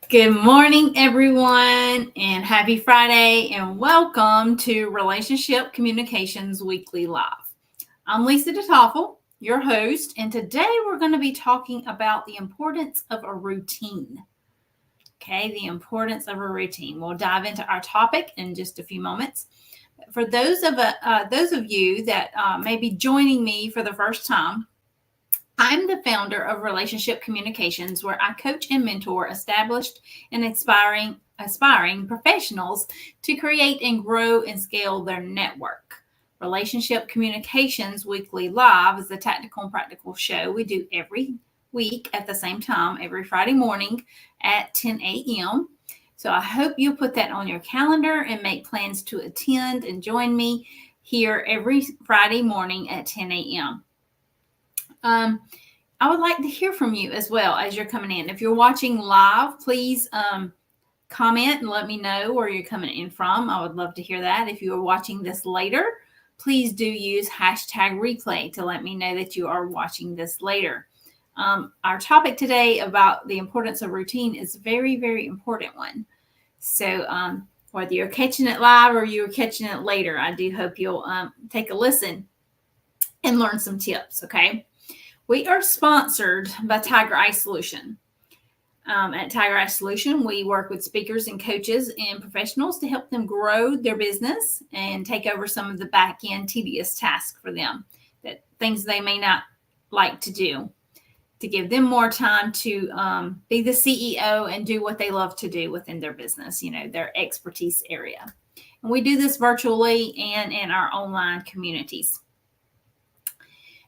Good morning, everyone, and happy Friday, and welcome to Relationship Communications Weekly Live. I'm Lisa DeToffel, your host, and today we're going to be talking about the importance of a routine. Okay, the importance of a routine. We'll dive into our topic in just a few moments. For those of you that may be joining me for the first time, I'm the founder of Relationship Communications, where I coach and mentor established and aspiring professionals to create and grow and scale their network. Relationship Communications Weekly Live is a tactical and practical show we do every week at the same time, every Friday morning at 10 a.m. So I hope you'll put that on your calendar and make plans to attend and join me here every Friday morning at 10 a.m. I would like to hear from you as well as you're coming in. If you're watching live, please comment and let me know where you're coming in from. I would love to hear that. If you are watching this later, please do use hashtag replay to let me know that you are watching this later. Our topic today about the importance of routine is a very, very important one. So whether you're catching it live or you're catching it later, I do hope you'll take a listen and learn some tips, okay? We are sponsored by Tiger Eye Solution. At Tiger Eye Solution, we work with speakers and coaches and professionals to help them grow their business and take over some of the back-end tedious tasks for them, that things they may not like to do, to give them more time to be the CEO and do what they love to do within their business, their expertise area. And we do this virtually and in our online communities.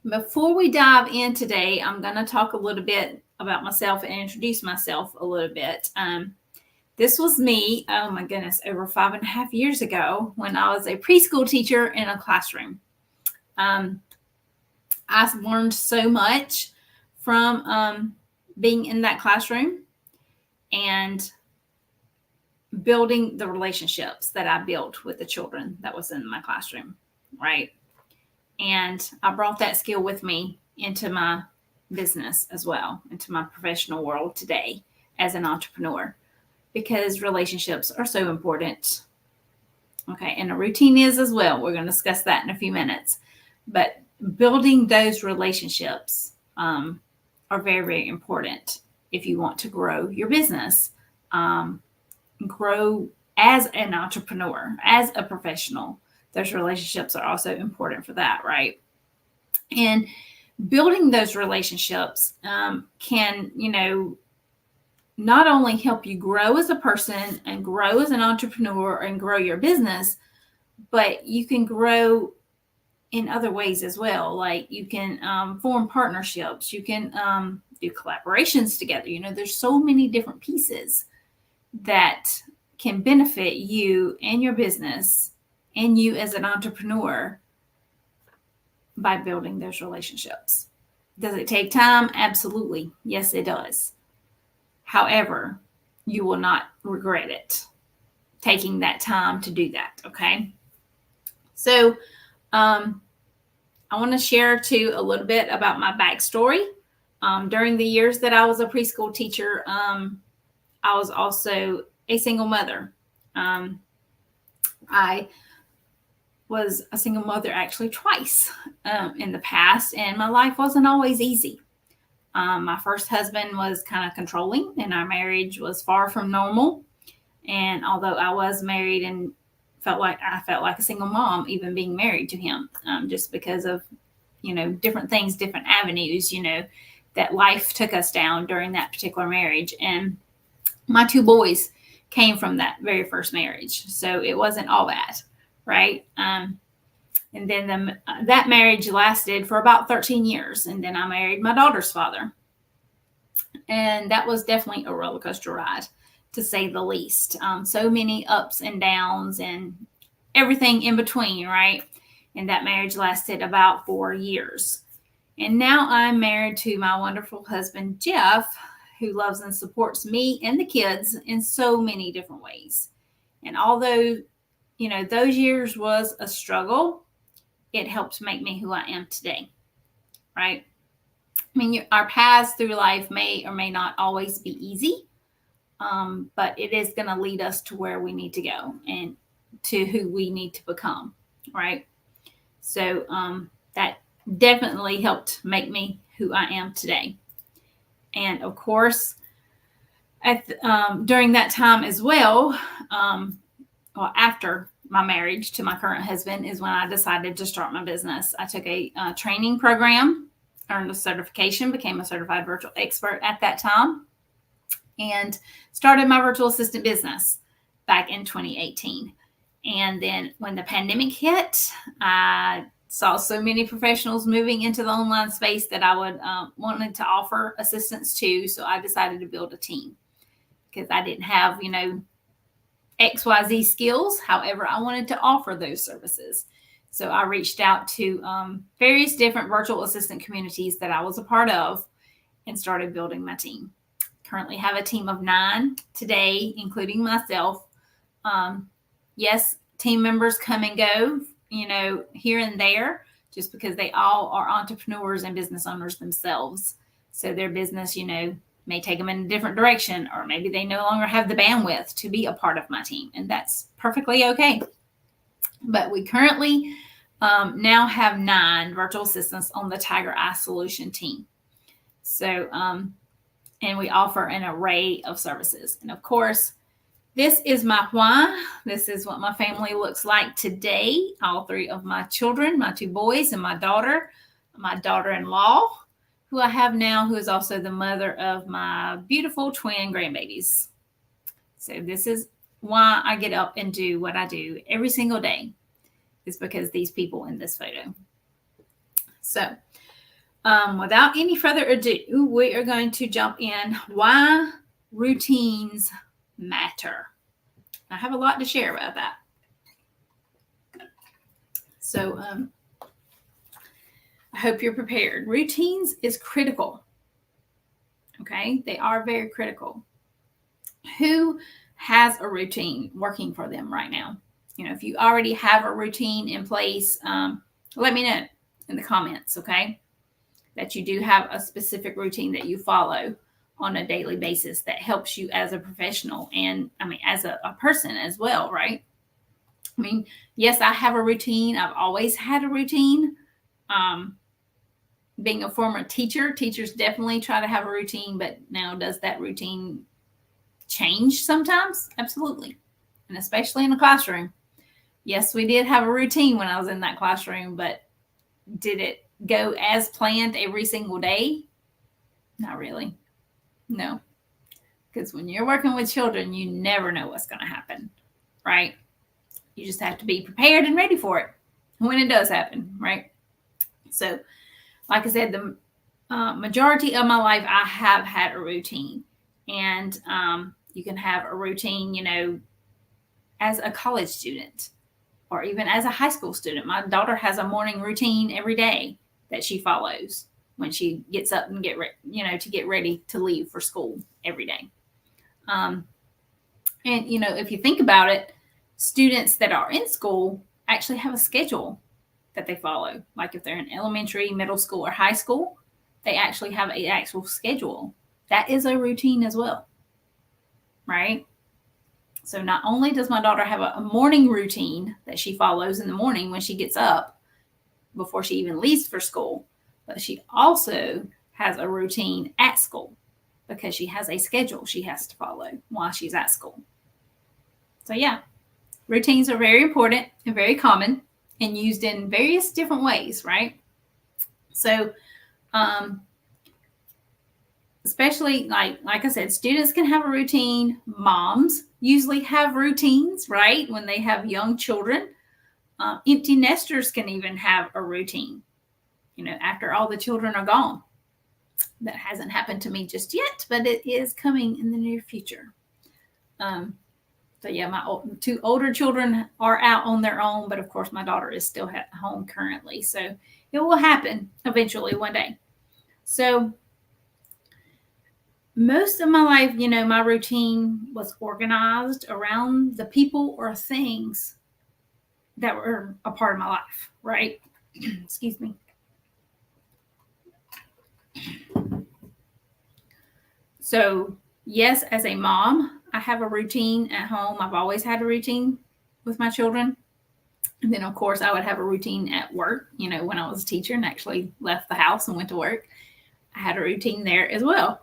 Before we dive in today, I'm going to talk a little bit about myself and introduce myself a little bit. This was me, oh my goodness, over 5.5 years ago when I was a preschool teacher in a classroom. I learned so much from being in that classroom and building the relationships that I built with the children that was in my classroom, right? And I brought that skill with me into my business as well, into my professional world today as an entrepreneur, because relationships are so important. Okay, and a routine is as well. We're going to discuss that in a few minutes. But building those relationships are very, very important if you want to grow your business, grow as an entrepreneur, as a professional. Those relationships are also important for that, right? And building those relationships can, not only help you grow as a person and grow as an entrepreneur and grow your business, but you can grow in other ways as well. Like you can form partnerships, you can do collaborations together. There's so many different pieces that can benefit you and your business and you as an entrepreneur by building those relationships. Does it take time? Absolutely. Yes, it does. However, you will not regret it taking that time to do that. Okay. So, I want to share too a little bit about my backstory. During the years that I was a preschool teacher, I was also a single mother. I was a single mother actually twice in the past, and my life wasn't always easy. My first husband was kind of controlling, and our marriage was far from normal. And although I was married and felt like a single mom, even being married to him, just because of, different things, different avenues, that life took us down during that particular marriage. And my 2 boys came from that very first marriage. So it wasn't all bad. Right. And then that marriage lasted for about 13 years. And then I married my daughter's father. And that was definitely a roller coaster ride, to say the least. So many ups and downs and everything in between. Right. And that marriage lasted about 4 years. And now I'm married to my wonderful husband, Jeff, who loves and supports me and the kids in so many different ways. And although those years was a struggle, it helped make me who I am today, right? I mean, our paths through life may or may not always be easy, but it is going to lead us to where we need to go and to who we need to become, right? So that definitely helped make me who I am today. And of course, during that time as well, after my marriage to my current husband is when I decided to start my business. I took a training program, earned a certification, became a certified virtual expert at that time, and started my virtual assistant business back in 2018. And then when the pandemic hit, I saw so many professionals moving into the online space that I wanted to offer assistance to. So I decided to build a team because I didn't have, XYZ skills. However, I wanted to offer those services. So I reached out to various different virtual assistant communities that I was a part of and started building my team. Currently have a team of 9 today, including myself. Yes, team members come and go, here and there, just because they all are entrepreneurs and business owners themselves. So their business, may take them in a different direction, or maybe they no longer have the bandwidth to be a part of my team, and that's perfectly okay. But we currently now have 9 virtual assistants on the Tiger Eye Solution team. So, and we offer an array of services. And of course, this is my why. This is what my family looks like today. All 3 of my children, my 2 boys and my daughter-in-law, who I have now, who is also the mother of my beautiful twin grandbabies. So this is why I get up and do what I do every single day, is because these people in this photo. So without any further ado, we are going to jump in why routines matter. I have a lot to share about that. So I hope you're prepared. Routines is critical. Okay, they are very critical. Who has a routine working for them right now? If you already have a routine in place, let me know in the comments, okay? That you do have a specific routine that you follow on a daily basis that helps you as a professional and as a person as well, right? Yes, I have a routine. I've always had a routine. Being a former teacher, teachers definitely try to have a routine, but now does that routine change sometimes? Absolutely. And especially in the classroom. Yes, we did have a routine when I was in that classroom, but did it go as planned every single day? Not really. No. Because when you're working with children, you never know what's going to happen, right? You just have to be prepared and ready for it when it does happen, right? So, like I said, the majority of my life, I have had a routine. And you can have a routine, as a college student or even as a high school student. My daughter has a morning routine every day that she follows when she gets up and to get ready to leave for school every day. And, if you think about it, students that are in school actually have a schedule that they follow. Like if they're in elementary, middle school, or high school, they actually have an actual schedule. That is a routine as well, right? So not only does my daughter have a morning routine that she follows in the morning when she gets up before she even leaves for school, but she also has a routine at school because she has a schedule she has to follow while she's at school. So yeah, routines are very important and very common and used in various different ways, right? So, especially like I said, students can have a routine. Moms usually have routines, right? When they have young children. Empty nesters can even have a routine, after all the children are gone. That hasn't happened to me just yet, but it is coming in the near future. So yeah, my 2 older children are out on their own, but of course my daughter is still at home currently. So it will happen eventually one day. So most of my life, my routine was organized around the people or things that were a part of my life, right? Excuse me. So yes, as a mom, I have a routine at home. I've always had a routine with my children. And then, of course, I would have a routine at work, when I was a teacher and actually left the house and went to work. I had a routine there as well.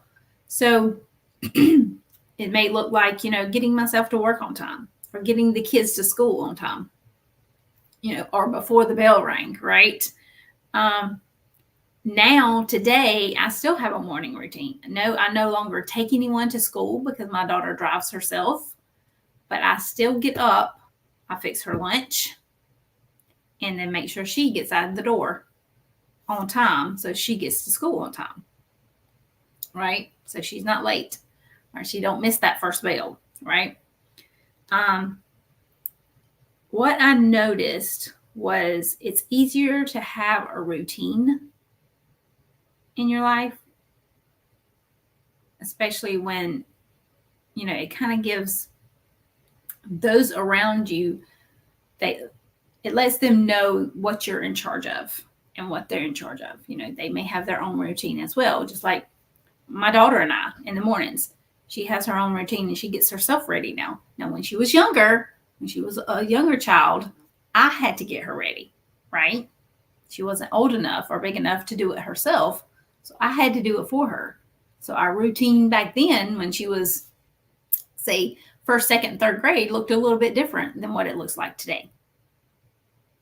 So it may look like, getting myself to work on time or getting the kids to school on time, or before the bell rang, right? Now, today, I still have a morning routine. No, I no longer take anyone to school because my daughter drives herself, but I still get up, I fix her lunch, and then make sure she gets out of the door on time so she gets to school on time, right? So she's not late or she don't miss that first bell, right? What I noticed was it's easier to have a routine in your life, especially when, it kind of gives those around you, it lets them know what you're in charge of and what they're in charge of. They may have their own routine as well, just like my daughter and I in the mornings. She has her own routine and she gets herself ready now. Now, when she was younger, when she was a younger child, I had to get her ready, right? She wasn't old enough or big enough to do it herself. So I had to do it for her. So our routine back then, when she was, say, first, second, third grade, looked a little bit different than what it looks like today.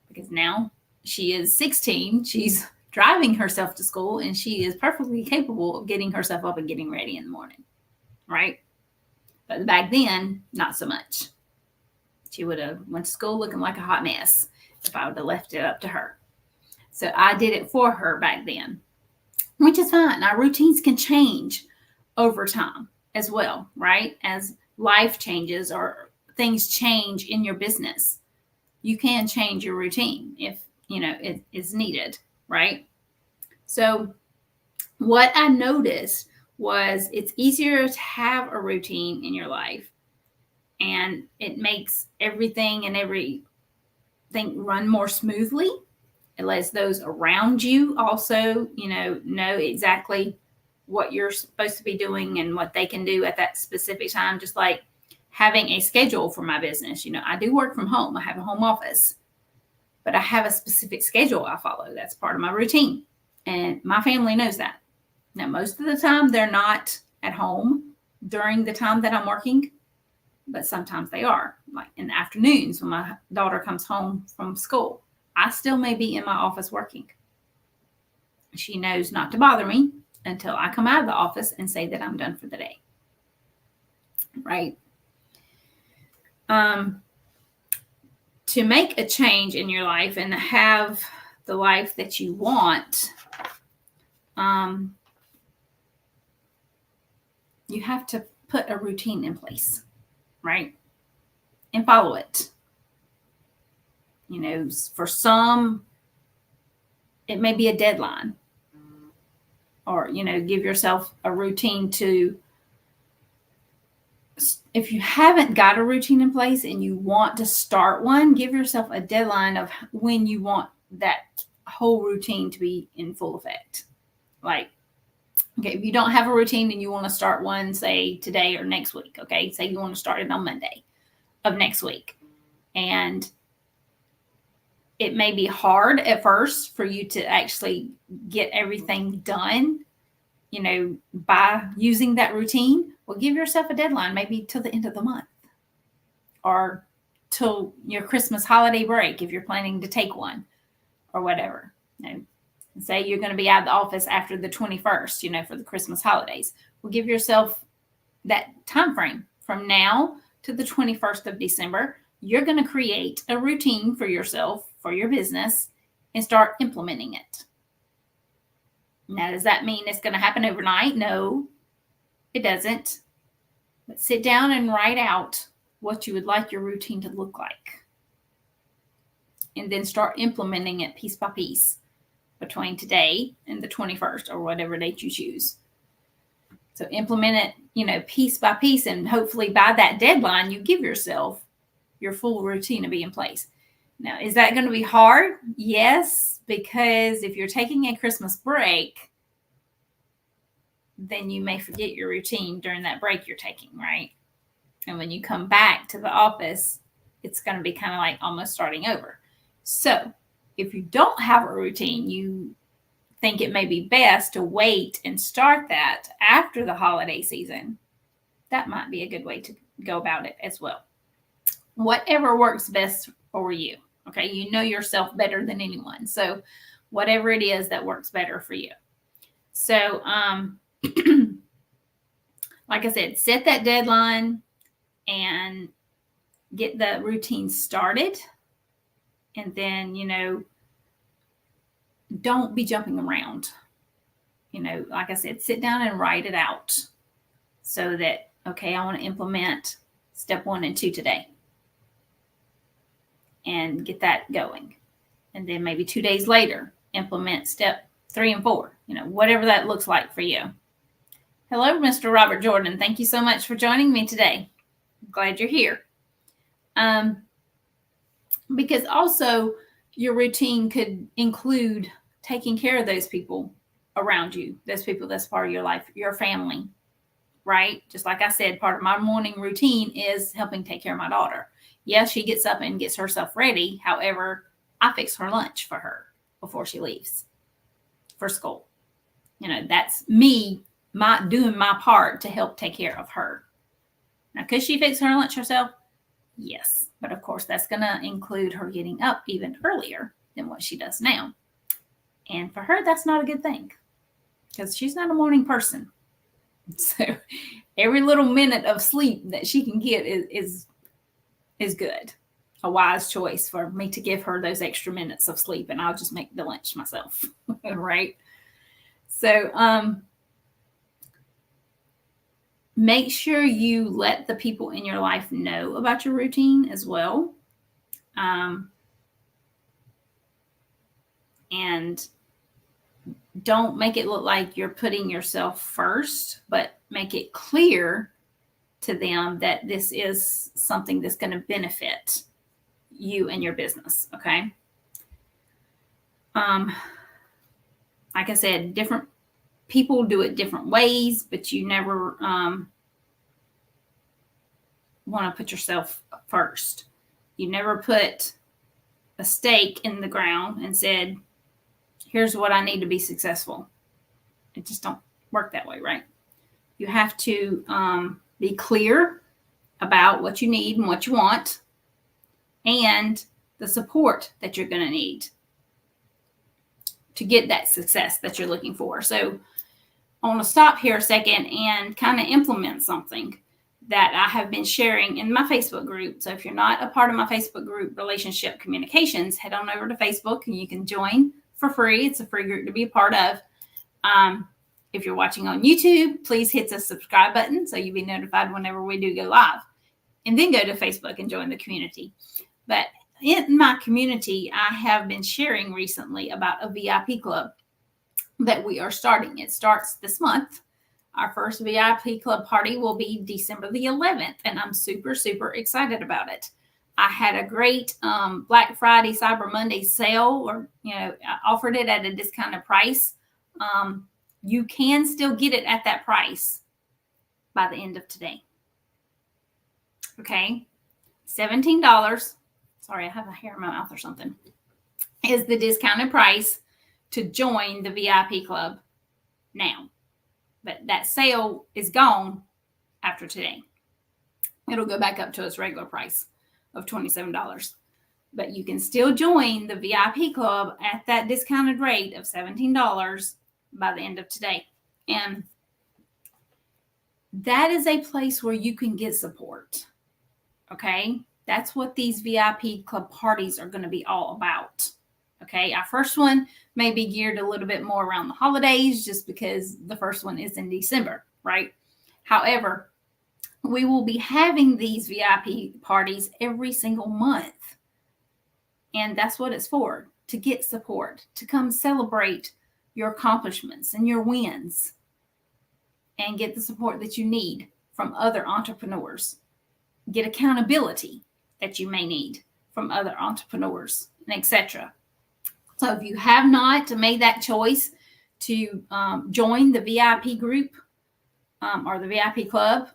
Because now she is 16, she's driving herself to school, and she is perfectly capable of getting herself up and getting ready in the morning, right? But back then, not so much. She would have went to school looking like a hot mess if I would have left it up to her. So I did it for her back then, which is fine. Our routines can change over time as well, right? As life changes or things change in your business, you can change your routine if, it is needed, right? So what I noticed was it's easier to have a routine in your life, and it makes everything and everything run more smoothly. It lets those around you also, know exactly what you're supposed to be doing and what they can do at that specific time. Just like having a schedule for my business. I do work from home. I have a home office, but I have a specific schedule I follow. That's part of my routine. And my family knows that. Now, most of the time, they're not at home during the time that I'm working, but sometimes they are, like in the afternoons when my daughter comes home from school. I still may be in my office working. She knows not to bother me until I come out of the office and say that I'm done for the day. Right? To make a change in your life and have the life that you want, you have to put a routine in place, right? And follow it. For some, it may be a deadline, or, give yourself a routine to, if you haven't got a routine in place and you want to start one, give yourself a deadline of when you want that whole routine to be in full effect. Like, okay, if you don't have a routine and you want to start one, say today or next week, okay, say you want to start it on Monday of next week. And it may be hard at first for you to actually get everything done, by using that routine. Well, give yourself a deadline, maybe till the end of the month or till your Christmas holiday break, if you're planning to take one or whatever. Say you're going to be out of the office after the 21st, for the Christmas holidays. Well, give yourself that time frame from now to the 21st of December. You're going to create a routine for yourself, for your business, and start implementing it. Now, does that mean it's going to happen overnight? No, it doesn't. But sit down and write out what you would like your routine to look like. And then start implementing it piece by piece between today and the 21st or whatever date you choose. So implement it, piece by piece, and hopefully by that deadline, you give yourself your full routine to be in place. Now, is that going to be hard? Yes, because if you're taking a Christmas break, then you may forget your routine during that break you're taking, right? And when you come back to the office, it's going to be kind of like almost starting over. So if you don't have a routine, you think it may be best to wait and start that after the holiday season. That might be a good way to go about it as well. Whatever works best for you. Okay. You know yourself better than anyone. So whatever it is that works better for you. So, like I said, set that deadline and get the routine started. And then, don't be jumping around. Like I said, sit down and write it out so that, okay, I want to implement step 1 and 2 today and get that going. And then maybe 2 days later, implement step 3 and 4, whatever that looks like for you. Hello, Mr. Robert Jordan. Thank you so much for joining me today. I'm glad you're here. Because also your routine could include taking care of those people around you, those people that's part of your life, your family, right? Just like I said, part of my morning routine is helping take care of my daughter. Yes, she gets up and gets herself ready. However, I fix her lunch for her before she leaves for school. That's me doing my part to help take care of her. Now, could she fix her lunch herself? Yes. But of course, that's going to include her getting up even earlier than what she does now. And for her, that's not a good thing because she's not a morning person. So every little minute of sleep that she can get is good. A wise choice for me to give her those extra minutes of sleep, and I'll just make the lunch myself. Right? So make sure you let the people in your life know about your routine as well. And don't make it look like you're putting yourself first, but make it clear to them that this is something that's going to benefit you and your business. Okay. Like I said, different people do it different ways, but you never want to put yourself first. You never put a stake in the ground and said, here's what I need to be successful. It just don't work that way, right? You have to be clear about what you need and what you want and the support that you're going to need to get that success that you're looking for. So I want to stop here a second and kind of implement something that I have been sharing in my Facebook group. So if you're not a part of my Facebook group, Relationship Communications, head on over to Facebook and you can join for free. It's a free group to be a part of. If you're watching on YouTube, please hit the subscribe button so you'll be notified whenever we do go live. And then go to Facebook and join the community. But in my community, I have been sharing recently about a VIP club that we are starting. It starts this month. Our first VIP club party will be December the 11th, and I'm super, super excited about it. I had a great Black Friday, Cyber Monday sale, or, I offered it at a discounted price. You can still get it at that price by the end of today. Okay. $17. Sorry, I have a hair in my mouth or something. Is the discounted price to join the VIP club now. But that sale is gone after today. It'll go back up to its regular price of $27. But you can still join the VIP club at that discounted rate of $17 by the end of today. And that is a place where you can get support. Okay? That's what these VIP club parties are going to be all about. Okay? Our first one may be geared a little bit more around the holidays just because the first one is in December, right? However, we will be having these VIP parties every single month. And that's what it's for, to get support, to come celebrate your accomplishments and your wins and get the support that you need from other entrepreneurs. Get accountability that you may need from other entrepreneurs, and etc. So if you have not made that choice to join the VIP group or the VIP club.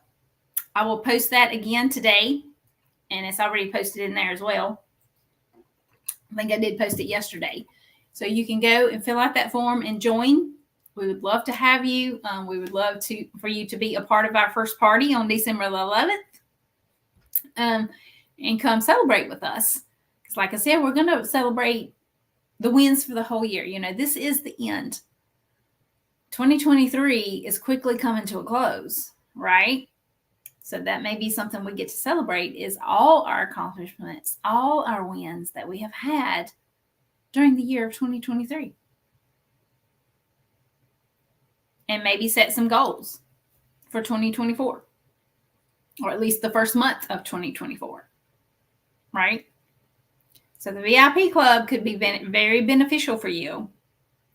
I will post that again today, and it's already posted in there as well. I think I did post it yesterday. So you can go and fill out that form and join. We would love to have you. We would love for you to be a part of our first party on December 11th, and come celebrate with us. Because like I said, we're going to celebrate the wins for the whole year. This is the end. 2023 is quickly coming to a close, right? So that may be something we get to celebrate, is all our accomplishments, all our wins that we have had during the year of 2023. And maybe set some goals for 2024, or at least the first month of 2024, right? So the VIP club could be very beneficial for you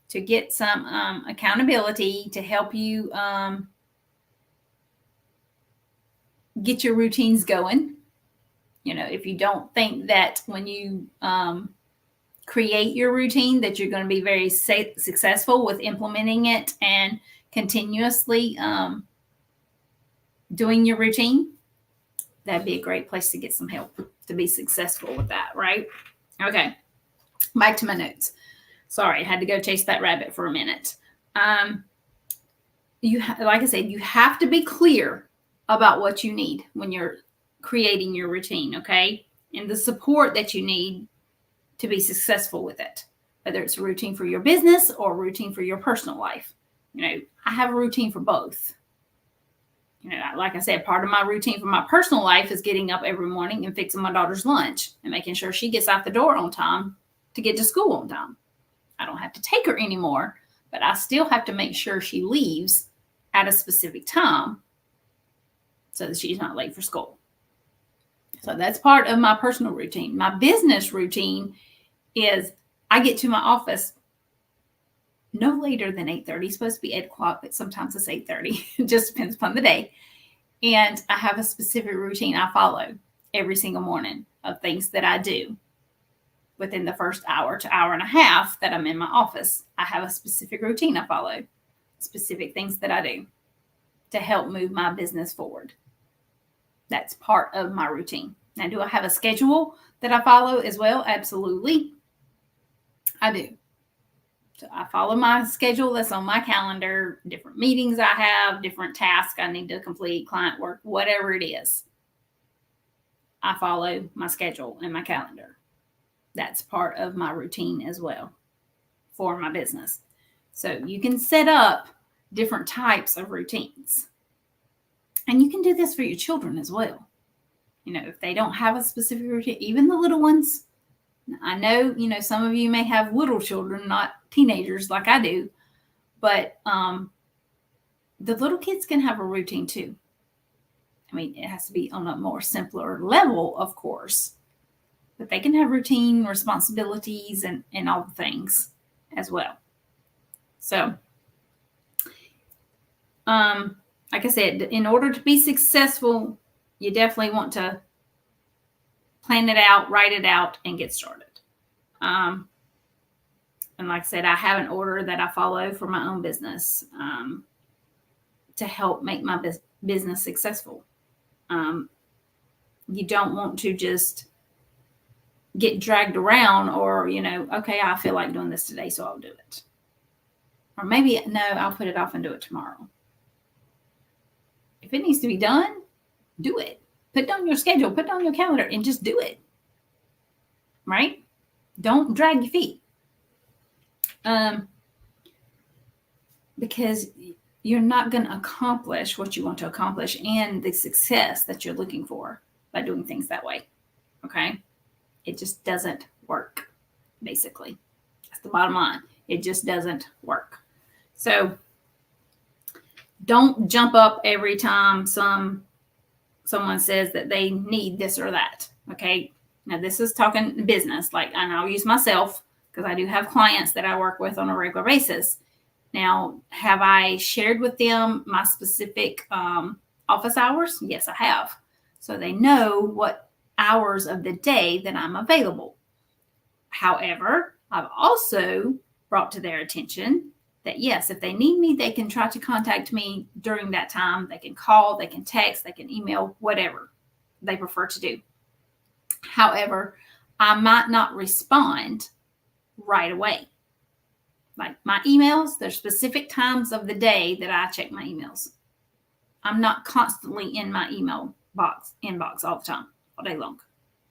to get some accountability, to help you get your routines going. If you don't think that when you create your routine that you're going to be very successful with implementing it and continuously doing your routine, that'd be a great place to get some help to be successful with that, right? Okay, back to my notes. Sorry, I had to go chase that rabbit for a minute. Like I said, you have to be clear about what you need when you're creating your routine, okay? And the support that you need to be successful with it, whether it's a routine for your business or a routine for your personal life. I have a routine for both. Like I said, part of my routine for my personal life is getting up every morning and fixing my daughter's lunch and making sure she gets out the door on time to get to school on time. I don't have to take her anymore, but I still have to make sure she leaves at a specific time so that she's not late for school. So that's part of my personal routine. My business routine is I get to my office no later than 8:30. It's supposed to be 8 o'clock, but sometimes it's 8:30. It just depends upon the day. And I have a specific routine I follow every single morning of things that I do within the first hour to hour and a half that I'm in my office. I have a specific routine I follow, specific things that I do to help move my business forward. That's part of my routine. Now, do I have a schedule that I follow as well? Absolutely. I do. So I follow my schedule that's on my calendar, different meetings I have, different tasks I need to complete, client work, whatever it is. I follow my schedule and my calendar. That's part of my routine as well for my business. So you can set up different types of routines. And you can do this for your children as well. If they don't have a specific routine, even the little ones. I know, some of you may have little children, not teenagers like I do, but the little kids can have a routine too. It has to be on a more simpler level, of course, but they can have routine responsibilities and all the things as well. So, like I said, in order to be successful, you definitely want to plan it out, write it out, and get started. And like I said, I have an order that I follow for my own business to help make my business successful. You don't want to just get dragged around or, okay, I feel like doing this today, so I'll do it. Or maybe, no, I'll put it off and do it tomorrow. If it needs to be done, do it. Put down your schedule, put down your calendar, and just do it. Right? Don't drag your feet. Because you're not going to accomplish what you want to accomplish and the success that you're looking for by doing things that way. Okay? It just doesn't work, basically. That's the bottom line. It just doesn't work. So don't jump up every time someone says that they need this or that. Okay. Now this is talking business, and I'll use myself because I do have clients that I work with on a regular basis. Now, have I shared with them my specific office hours? Yes, I have. So they know what hours of the day that I'm available. However, I've also brought to their attention that yes, if they need me, they can try to contact me during that time. They can call, they can text, they can email, whatever they prefer to do. However, I might not respond right away. Like my emails, there's specific times of the day that I check my emails. I'm not constantly in my inbox all the time, all day long.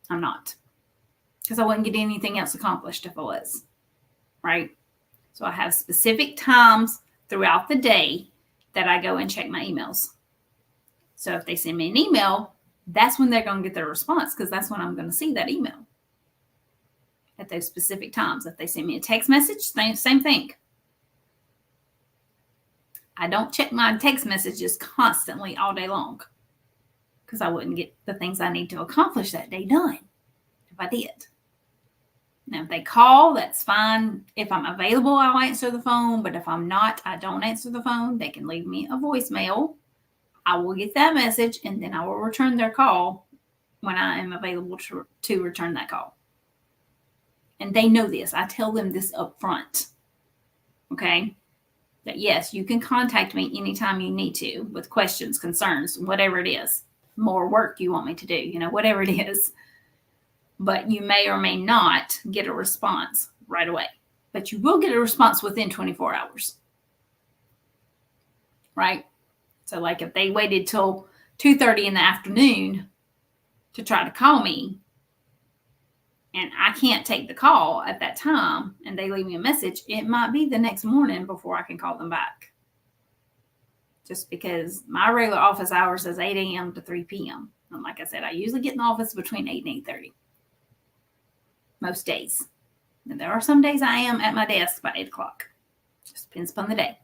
I'm not. Because I wouldn't get anything else accomplished if I was. Right? So I have specific times throughout the day that I go and check my emails. So if they send me an email, that's when they're going to get their response, because that's when I'm going to see that email at those specific times. If they send me a text message, same thing. I don't check my text messages constantly all day long, because I wouldn't get the things I need to accomplish that day done if I did. Now, if they call, that's fine. If I'm available, I'll answer the phone. But if I'm not, I don't answer the phone. They can leave me a voicemail. I will get that message, and then I will return their call when I am available to return that call. And they know this. I tell them this up front. Okay? That yes, you can contact me anytime you need to with questions, concerns, whatever it is. More work you want me to do, whatever it is. But you may or may not get a response right away. But you will get a response within 24 hours. Right? So like if they waited till 2:30 in the afternoon to try to call me, and I can't take the call at that time, and they leave me a message, it might be the next morning before I can call them back. Just because my regular office hours is 8 a.m. to 3 p.m. And like I said, I usually get in the office between 8 and 8:30. Most days. And there are some days I am at my desk by 8 o'clock. Just depends upon the day.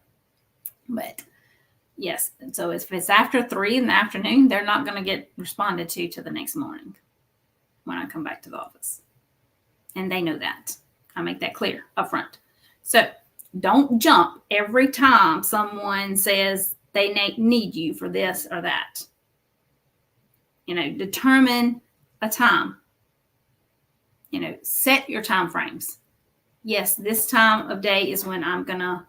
But yes, and so if it's after 3 in the afternoon, they're not going to get responded to the next morning when I come back to the office. And they know that. I make that clear up front. So don't jump every time someone says they need you for this or that. Determine a time. Set your time frames. Yes, this time of day is when I'm going to,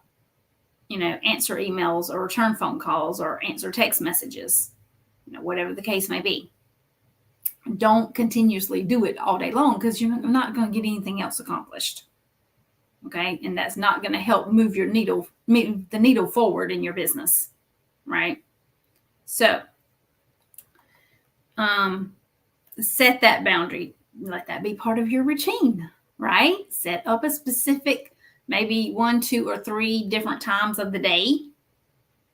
answer emails or return phone calls or answer text messages, whatever the case may be. Don't continuously do it all day long, because you're not going to get anything else accomplished. Okay. And that's not going to help move the needle forward in your business. Right. So, set that boundary. Let that be part of your routine, right? Set up a specific, maybe 1, 2, or 3 different times of the day,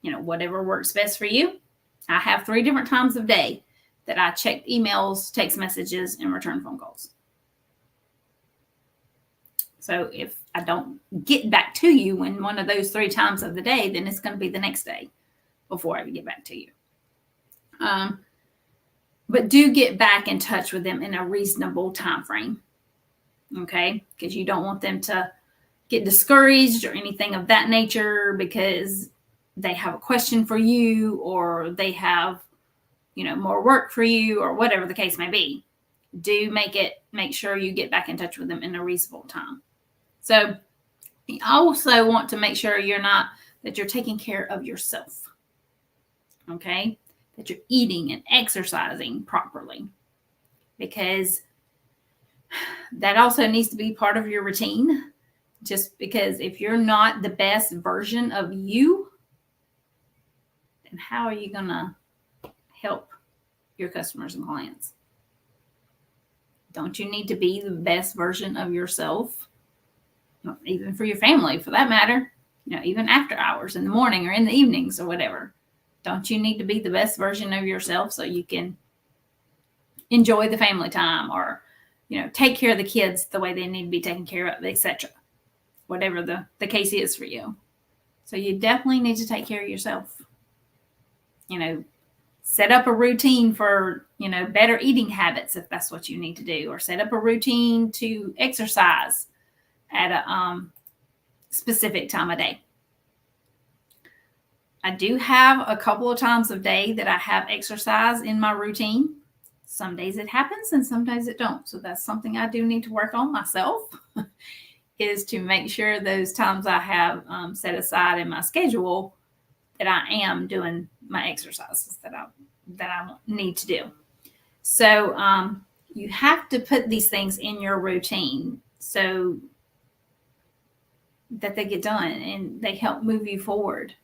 whatever works best for you. I have 3 different times of day that I check emails, text messages, and return phone calls. So if I don't get back to you in one of those 3 times of the day, then it's going to be the next day before I get back to you. But do get back in touch with them in a reasonable time frame. Okay? Because you don't want them to get discouraged or anything of that nature because they have a question for you, or they have, more work for you, or whatever the case may be. Do make sure you get back in touch with them in a reasonable time. So you also want to make sure that you're taking care of yourself. Okay? That you're eating and exercising properly, because that also needs to be part of your routine. Just because if you're not the best version of you, then how are you going to help your customers and clients? Don't you need to be the best version of yourself? Even for your family, for that matter, even after hours, in the morning or in the evenings or whatever. Don't you need to be the best version of yourself so you can enjoy the family time, or, take care of the kids the way they need to be taken care of, etc. Whatever the case is for you. So you definitely need to take care of yourself. Set up a routine for, better eating habits if that's what you need to do, or set up a routine to exercise at a specific time of day. I do have a couple of times of day that I have exercise in my routine. Some days it happens and some days it don't. So that's something I do need to work on myself is to make sure those times I have set aside in my schedule that I am doing my exercises that I need to do. So you have to put these things in your routine so that they get done and they help move you forward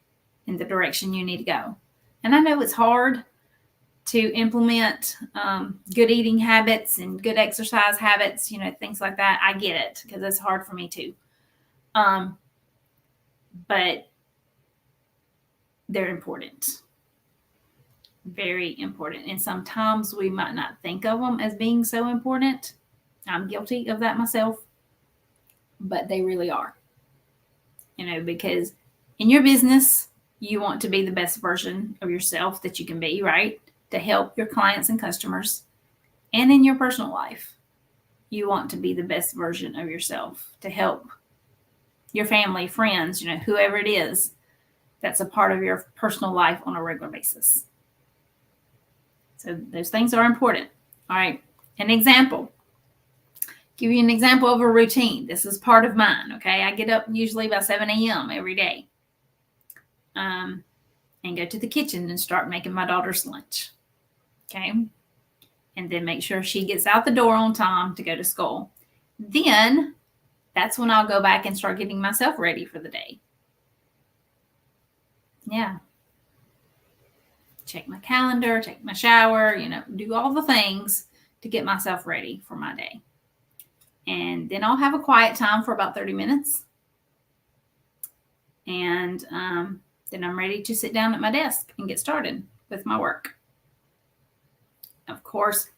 in the direction you need to go. And I know it's hard to implement good eating habits and good exercise habits, things like that. I get it because it's hard for me too. But they're important. Very important. And sometimes we might not think of them as being so important. I'm guilty of that myself, but they really are. Because in your business, you want to be the best version of yourself that you can be, right? To help your clients and customers. And in your personal life, you want to be the best version of yourself to help your family, friends, whoever it is that's a part of your personal life on a regular basis. So those things are important. All right. An example. Give you an example of a routine. This is part of mine. Okay. I get up usually by 7 a.m. every day. And go to the kitchen and start making my daughter's lunch. Okay. And then make sure she gets out the door on time to go to school. Then that's when I'll go back and start getting myself ready for the day. Yeah. Check my calendar, take my shower, do all the things to get myself ready for my day. And then I'll have a quiet time for about 30 minutes. And then I'm ready to sit down at my desk and get started with my work. Of course,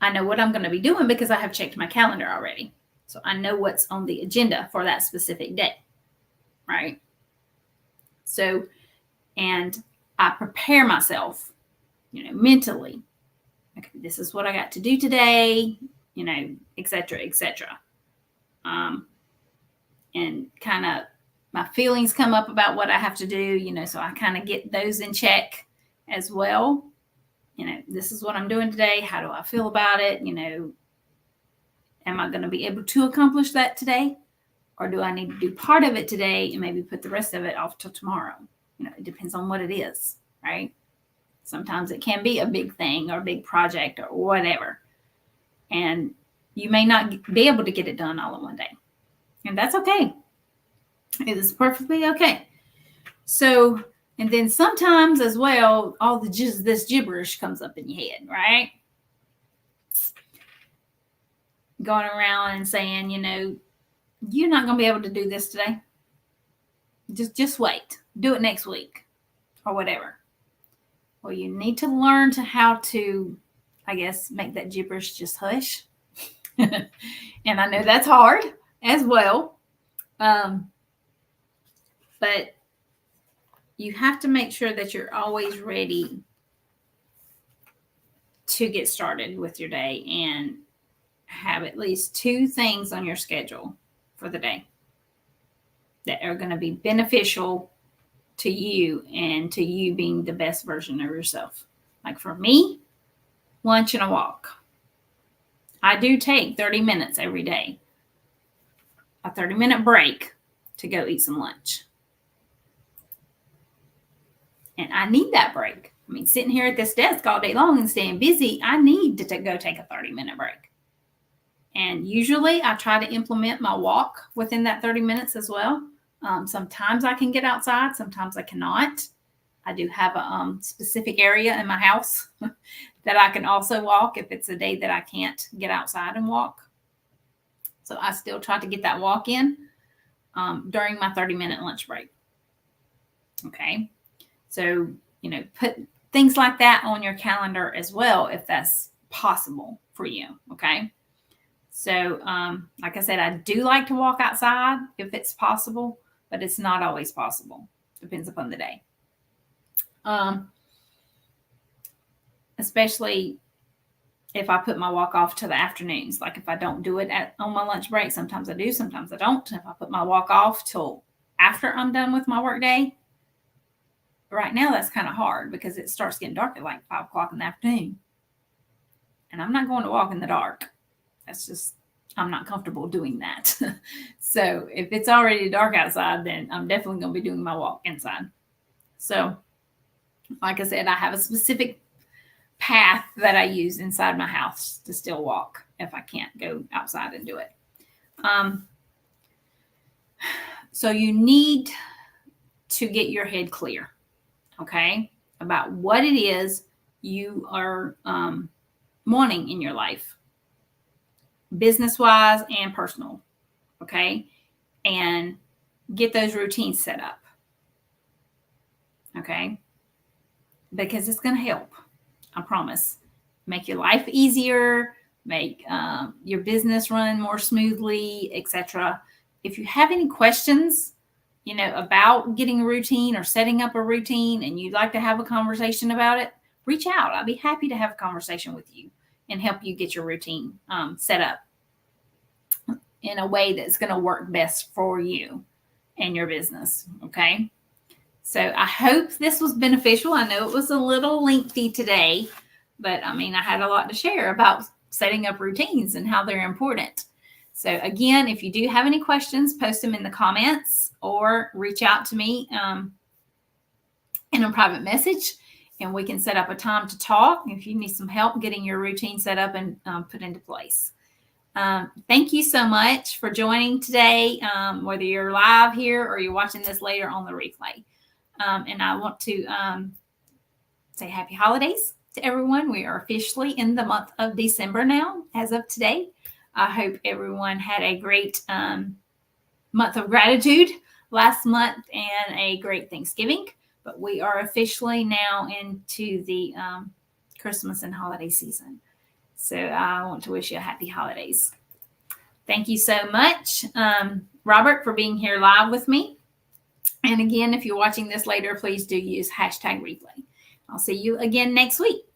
I know what I'm going to be doing because I have checked my calendar already. So I know what's on the agenda for that specific day, right? So, and I prepare myself, mentally. Okay, this is what I got to do today, et cetera, et cetera. And kind of my feelings come up about what I have to do, so I kind of get those in check as well. This is what I'm doing today. How do I feel about it? Am I going to be able to accomplish that today? Or do I need to do part of it today and maybe put the rest of it off till tomorrow? It depends on what it is, right? Sometimes it can be a big thing or a big project or whatever. And you may not be able to get it done all in one day. And that's okay. It is perfectly okay. So, and then sometimes as well, all this gibberish comes up in your head, right? Going around and saying, you're not going to be able to do this today. Just wait. Do it next week or whatever. Well, you need to learn how to, I guess, make that gibberish just hush. And I know that's hard as well. But you have to make sure that you're always ready to get started with your day and have at least 2 things on your schedule for the day that are going to be beneficial to you and to you being the best version of yourself. Like for me, lunch and a walk. I do take 30 minutes every day, a 30-minute break to go eat some lunch. And I need that break. I mean, sitting here at this desk all day long and staying busy, I need to go take a 30-minute break. And usually I try to implement my walk within that 30 minutes as well. Sometimes I can get outside. Sometimes I cannot. I do have a specific area in my house that I can also walk if it's a day that I can't get outside and walk. So I still try to get that walk in during my 30-minute lunch break. Okay. So, put things like that on your calendar as well if that's possible for you. Okay. So, like I said, I do like to walk outside if it's possible, but it's not always possible. Depends upon the day. Especially if I put my walk off to the afternoons. Like if I don't do it on my lunch break, sometimes I do, sometimes I don't. If I put my walk off till after I'm done with my work day, right now that's kind of hard because it starts getting dark at like 5 o'clock in the afternoon. And I'm not going to walk in the dark. That's just I'm not comfortable doing that. So if it's already dark outside, then I'm definitely going to be doing my walk inside. So like I said, I have a specific path that I use inside my house to still walk if I can't go outside and do it. So you need to get your head clear, okay, about what it is you are wanting in your life, business-wise and personal, okay, and get those routines set up, okay, because it's going to help. I promise. Make your life easier, make your business run more smoothly, etc. If you have any questions, about getting a routine or setting up a routine and you'd like to have a conversation about it, reach out. I'll be happy to have a conversation with you and help you get your routine set up in a way that's going to work best for you and your business. Okay. So I hope this was beneficial. I know it was a little lengthy today, but I had a lot to share about setting up routines and how they're important. So again, if you do have any questions, post them in the comments or reach out to me in a private message, and we can set up a time to talk if you need some help getting your routine set up and put into place. Thank you so much for joining today, whether you're live here or you're watching this later on the replay. And I want to say happy holidays to everyone. We are officially in the month of December now, as of today. I hope everyone had a great month of gratitude last month and a great Thanksgiving. But we are officially now into the Christmas and holiday season. So I want to wish you a happy holidays. Thank you so much, Robert, for being here live with me. And again, if you're watching this later, please do use #replay. I'll see you again next week.